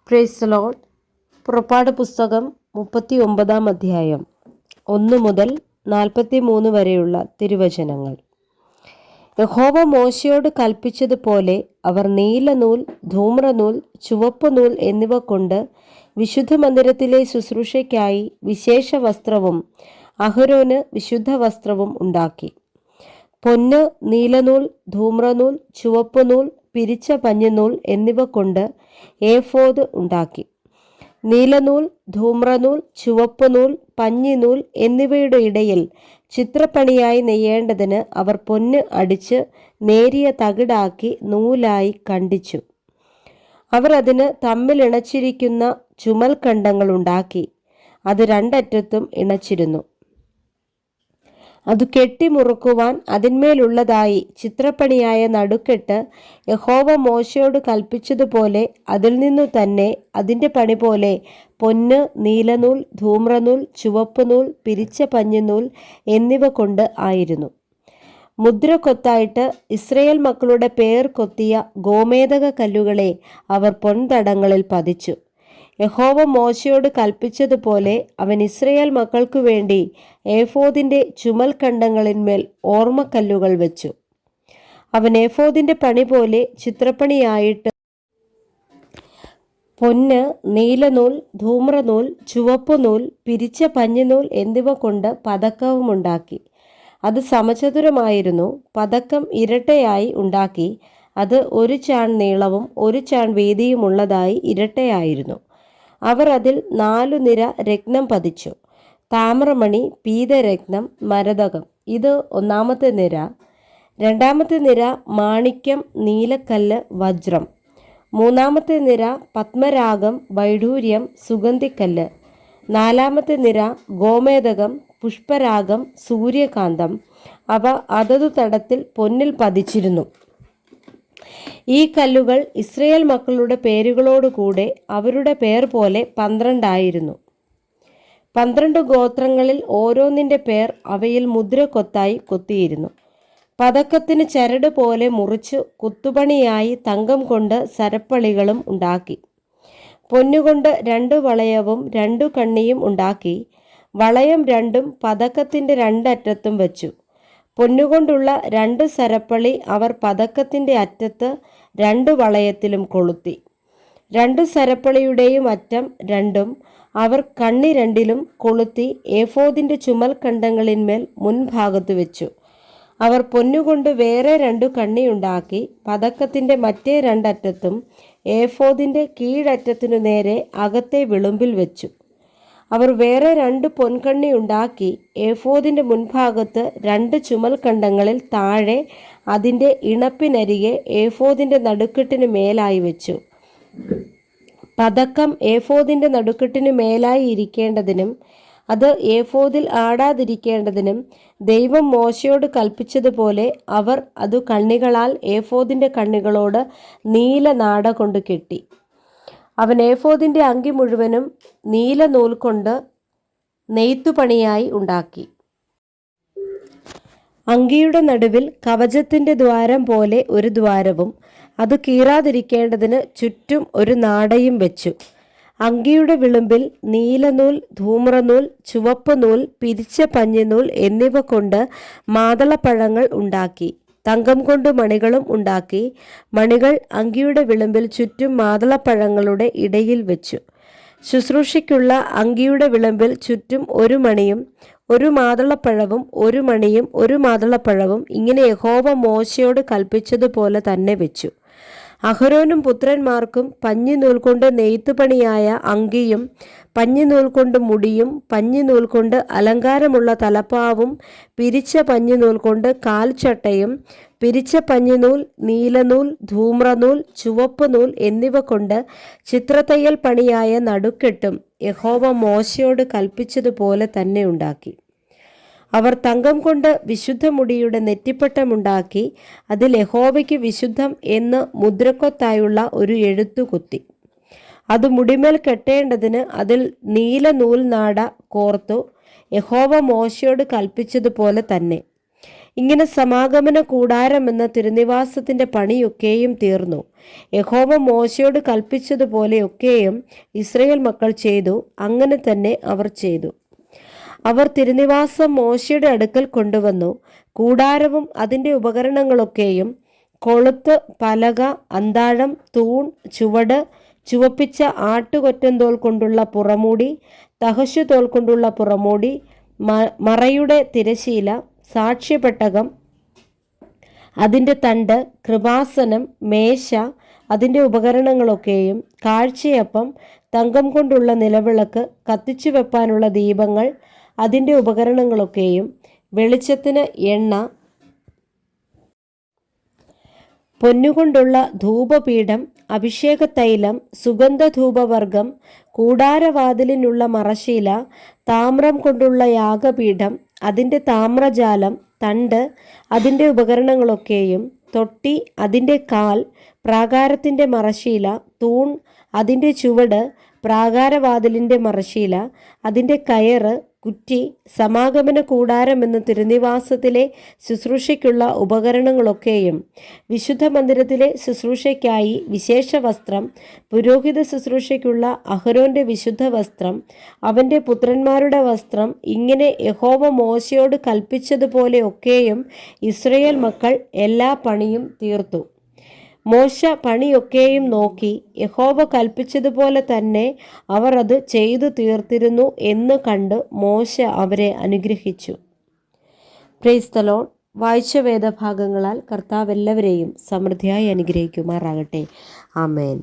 Praise the Lord. പുറപ്പാട് പുസ്തകം 39 അധ്യായം 1 മുതൽ 43 വരെയുള്ള തിരുവചനങ്ങൾ. യഹോവ മോശയോട് കൽപ്പിച്ചതുപോലെ അവർ നീലനൂൽ, ധൂമ്രനൂൽ, ചുവപ്പുനൂൽ എന്നിവ കൊണ്ട് വിശുദ്ധ മന്ദിരത്തിലെ ശുശ്രൂഷയ്ക്കായി വിശേഷ വസ്ത്രവും അഹരോന് വിശുദ്ധ വസ്ത്രവും ഉണ്ടാക്കി. പൊന്ന്, നീലനൂൽ, ധൂമ്രനൂൽ, ചുവപ്പുനൂൽ, പിരിച്ച പഞ്ഞിനൂൽ എന്നിവ കൊണ്ട് ഏഫോദ് ഉണ്ടാക്കി. നീലനൂൽ, ധൂമ്രനൂൽ, ചുവപ്പുനൂൽ, പഞ്ഞിനൂൽ എന്നിവയുടെ ഇടയിൽ ചിത്രപ്പണിയായി നെയ്യേണ്ടതിന് അവർ പൊന്ന് അടിച്ച് നേരിയ തകിടാക്കി നൂലായി കണ്ടിച്ചു. അവർ അതിന് തമ്മിലിണച്ചിരിക്കുന്ന ചുമൽക്കണ്ടങ്ങൾ ഉണ്ടാക്കി. അത് രണ്ടറ്റത്തും ഇണച്ചിരുന്നു. അത് കെട്ടിമുറുക്കുവാൻ അതിന്മേലുള്ളതായി ചിത്രപ്പണിയായ നടുക്കെട്ട് യഹോവ മോശയോട് കൽപ്പിച്ചതുപോലെ അതിൽ നിന്നു തന്നെ അതിൻ്റെ പണി പോലെ പൊന്ന്, നീലനൂൽ, ധൂമ്രനൂൽ, ചുവപ്പുനൂൽ, പിരിച്ച പഞ്ഞിനൂൽ എന്നിവ കൊണ്ട് ആയിരുന്നു. മുദ്ര കൊത്തായിട്ട് ഇസ്രയേൽ മക്കളുടെ പേർ കൊത്തിയ ഗോമേദക കല്ലുകളെ അവർ പൊൻതടങ്ങളിൽ പതിച്ചു. യഹോവ മോശയോട് കൽപ്പിച്ചതുപോലെ അവൻ ഇസ്രയേൽ മക്കൾക്കു വേണ്ടി ഏഫോദിൻ്റെ ചുമൽക്കണ്ടങ്ങളിന്മേൽ ഓർമ്മക്കല്ലുകൾ വെച്ചു. അവൻ ഏഫോദിൻ്റെ പണി പോലെ ചിത്രപ്പണിയായിട്ട് പൊന്ന്, നീലനൂൽ, ധൂമ്രനൂൽ, ചുവപ്പുനൂൽ, പിരിച്ച പഞ്ഞിനൂൽ എന്നിവ കൊണ്ട് പതക്കവും ഉണ്ടാക്കി. അത് സമചതുരമായിരുന്നു. പതക്കം ഇരട്ടയായി ഉണ്ടാക്കി. അത് 1 ചാൺ നീളവും 1 ചാൺ വീതിയുമുള്ളതായി ഇരട്ടയായിരുന്നു. അവർ അതിൽ 4 നിര രത്നം പതിച്ചു. താമ്രമണി, പീതരത്നം, മരതകം ഇത് 1-ാമത്തെ നിര. 2-ാമത്തെ നിര മാണിക്യം, നീലക്കല്ല്, വജ്രം. 3-ാമത്തെ നിര പത്മരാഗം, വൈഡൂര്യം, സുഗന്ധിക്കല്ല്. 4-ാമത്തെ നിര ഗോമേദകം, പുഷ്പരാഗം, സൂര്യകാന്തം. അവ അതതു തടത്തിൽ പൊന്നിൽ പതിച്ചിരുന്നു. ഈ കല്ലുകൾ ഇസ്രയേൽ മക്കളുടെ പേരുകളോടുകൂടെ അവരുടെ പേർ പോലെ 12 ആയിരുന്നു. 12 ഗോത്രങ്ങളിൽ ഓരോന്നിൻ്റെ പേർ അവയിൽ മുദ്ര കൊത്തായി കൊത്തിയിരുന്നു. പതക്കത്തിന് ചരട് പോലെ മുറിച്ച് കുത്തുപണിയായി തങ്കം കൊണ്ട് സരപ്പളികളും ഉണ്ടാക്കി. പൊന്നുകൊണ്ട് 2 വളയവും 2 കണ്ണിയും ഉണ്ടാക്കി. വളയം 2ഉം പതക്കത്തിൻ്റെ 2 അറ്റത്തും വെച്ചു. പൊന്നുകൊണ്ടുള്ള 2 സരപ്പളി അവർ പതക്കത്തിൻ്റെ അറ്റത്ത് 2 വളയത്തിലും കൊളുത്തി. 2 സരപ്പളിയുടെയും അറ്റം 2ഉം അവർ കണ്ണി 2ലും കൊളുത്തി ഏഫോദിൻ്റെ ചുമൽക്കണ്ടങ്ങളിന്മേൽ മുൻഭാഗത്ത് വെച്ചു. അവർ പൊന്നുകൊണ്ട് വേറെ 2 കണ്ണിയുണ്ടാക്കി പതക്കത്തിൻ്റെ മറ്റേ 2 അറ്റത്തും ഏഫോദിൻ്റെ കീഴറ്റത്തിനു നേരെ അകത്തെ വിളുമ്പിൽ വെച്ചു. അവർ വേറെ 2 പൊൻകണ്ണി ഉണ്ടാക്കി ഏഫോദിൻ്റെ മുൻഭാഗത്ത് 2 ചുമൽക്കണ്ടങ്ങളിൽ താഴെ അതിൻ്റെ ഇണപ്പിനരികെ ഏഫോദിൻ്റെ നടുക്കെട്ടിന് മേലായി വെച്ചു. പതക്കം ഏഫോദിൻ്റെ നടുക്കെട്ടിന് മേലായി ഇരിക്കേണ്ടതിനും അത് ഏഫോദിൽ ആടാതിരിക്കേണ്ടതിനും ദൈവം മോശയോട് കൽപ്പിച്ചതുപോലെ അവർ അതു കണ്ണികളാൽ ഏഫോദിൻ്റെ കണ്ണികളോട് നീല നാട കൊണ്ട് കെട്ടി. അവൻ ഏഫോദിൻ്റെ അങ്കി മുഴുവനും നീലനൂൽ കൊണ്ട് നെയ്ത്തുപണിയായി ഉണ്ടാക്കി. അങ്കിയുടെ നടുവിൽ കവചത്തിൻ്റെ ദ്വാരം പോലെ ഒരു ദ്വാരവും അത് കീറാതിരിക്കേണ്ടതിന് ചുറ്റും ഒരു നാടയും വെച്ചു. അങ്കിയുടെ വിളുമ്പിൽ നീലനൂൽ, ധൂമ്രനൂൽ, ചുവപ്പുനൂൽ, പിരിച്ച പഞ്ഞിനൂൽ എന്നിവ കൊണ്ട് മാതളപ്പഴങ്ങൾ ഉണ്ടാക്കി. തങ്കം കൊണ്ട് മണികളും ഉണ്ടാക്കി. മണികൾ അങ്കിയുടെ വിളുമ്പിൽ ചുറ്റും മാതളപ്പഴങ്ങളുടെ ഇടയിൽ വെച്ചു. ശുശ്രൂഷയ്ക്കുള്ള അങ്കിയുടെ വിളുമ്പിൽ ചുറ്റും 1 മണിയും 1 മാതളപ്പഴവും 1 മണിയും 1 മാതളപ്പഴവും ഇങ്ങനെ യഹോവ മോശയോട് കൽപ്പിച്ചതുപോലെ തന്നെ വെച്ചു. അഹരോനും പുത്രന്മാർക്കും പഞ്ഞിനൂൽ കൊണ്ട് നെയ്ത്തുപണിയായ അങ്കിയും പഞ്ഞിനൂൽ കൊണ്ട് മുടിയും പഞ്ഞിനൂൽ കൊണ്ട് അലങ്കാരമുള്ള തലപ്പാവും പിരിച്ച പഞ്ഞിനൂൽ കൊണ്ട് കാൽച്ചട്ടയും പിരിച്ച പഞ്ഞിനൂൽ, നീലനൂൽ, ധൂമ്രനൂൽ, ചുവപ്പുനൂൽ എന്നിവ കൊണ്ട് ചിത്രത്തയ്യൽ പണിയായ നടുക്കെട്ടും യഹോവ മോശയോട് കൽപ്പിച്ചതുപോലെ തന്നെ ഉണ്ടാക്കി. അവർ തങ്കം കൊണ്ട് വിശുദ്ധ മുടിയുടെ നെറ്റിപ്പട്ടമുണ്ടാക്കി. അതിൽ യഹോവയ്ക്ക് വിശുദ്ധം എന്ന് മുദ്രക്കൊത്തായുള്ള ഒരു എഴുത്തു കുത്തി. അത് മുടിമേൽ കെട്ടേണ്ടതിന് അതിൽ നീലനൂൽ നാട കോർത്തു. യഹോവ മോശയോട് കൽപ്പിച്ചതുപോലെ തന്നെ. ഇങ്ങനെ സമാഗമന കൂടാരം എന്ന തിരുനിവാസത്തിന്റെ പണിയൊക്കെയും തീർന്നു. യഹോവ മോശയോട് കൽപ്പിച്ചതുപോലെയൊക്കെയും ഇസ്രായേൽ മക്കൾ ചെയ്തു. അങ്ങനെ തന്നെ അവർ ചെയ്തു. അവർ തിരുനിവാസം മോശയുടെ അടുക്കൽ കൊണ്ടുവന്നു. കൂടാരവും അതിൻ്റെ ഉപകരണങ്ങളൊക്കെയും, കൊളുത്ത്, പലക, അന്താഴം, തൂൺ, ചുവട്, ചുവപ്പിച്ച ആട്ടുകൊറ്റന്തോൽ കൊണ്ടുള്ള പുറമൂടി, തഹശു തോൽ കൊണ്ടുള്ള പുറമൂടി, മറയുടെ തിരശീല, സാക്ഷ്യപ്പെട്ടകം, അതിൻ്റെ തണ്ട്, കൃപാസനം, മേശ, അതിൻ്റെ ഉപകരണങ്ങളൊക്കെയും, കാഴ്ചയപ്പം, തങ്കം കൊണ്ടുള്ള നിലവിളക്ക്, കത്തിച്ചു വെപ്പാനുള്ള ദീപങ്ങൾ, അതിൻ്റെ ഉപകരണങ്ങളൊക്കെയും, വെളിച്ചത്തിന് എണ്ണ, പൊന്നുകൊണ്ടുള്ള ധൂപപീഠം, അഭിഷേകത്തൈലം, സുഗന്ധധൂപവർഗം, കൂടാരവാതിലിനുള്ള മറശീല, താമ്രം കൊണ്ടുള്ള യാഗപീഠം, അതിൻ്റെ താമ്രജാലം, തണ്ട്, അതിൻ്റെ ഉപകരണങ്ങളൊക്കെയും, തൊട്ടി, അതിൻ്റെ കാൽ, പ്രാകാരത്തിൻ്റെ മറശീല, തൂൺ, അതിൻ്റെ ചുവട്, പ്രാകാരവാതിലിൻ്റെ മറശീല, അതിൻ്റെ കയറ്, കുറ്റി, സമാഗമന കൂടാരം എന്ന തിരുനിവാസത്തിലെ ശുശ്രൂഷയ്ക്കുള്ള ഉപകരണങ്ങളൊക്കെയും, വിശുദ്ധ മന്ദിരത്തിലെ ശുശ്രൂഷയ്ക്കായി വിശേഷ വസ്ത്രം, പുരോഹിത ശുശ്രൂഷയ്ക്കുള്ള അഹരോന്റെ വിശുദ്ധ വസ്ത്രം, അവൻ്റെ പുത്രന്മാരുടെ വസ്ത്രം, ഇങ്ങനെ യഹോവ മോശയോട് കൽപ്പിച്ചതുപോലെ ഒക്കെയും ഇസ്രായേൽ മക്കൾ എല്ലാ പണിയും തീർത്തു. മോശ പണിയൊക്കെയും നോക്കി, യഹോവ കൽപ്പിച്ചതുപോലെ തന്നെ അവർ അത് ചെയ്തു തീർത്തിരുന്നു എന്ന് കണ്ട് മോശ അവരെ അനുഗ്രഹിച്ചു. Praise the Lord. വായിച്ച വേദഭാഗങ്ങളാൽ കർത്താവ് എല്ലാവരെയും സമൃദ്ധിയായി അനുഗ്രഹിക്കുമാറാകട്ടെ. ആമേൻ.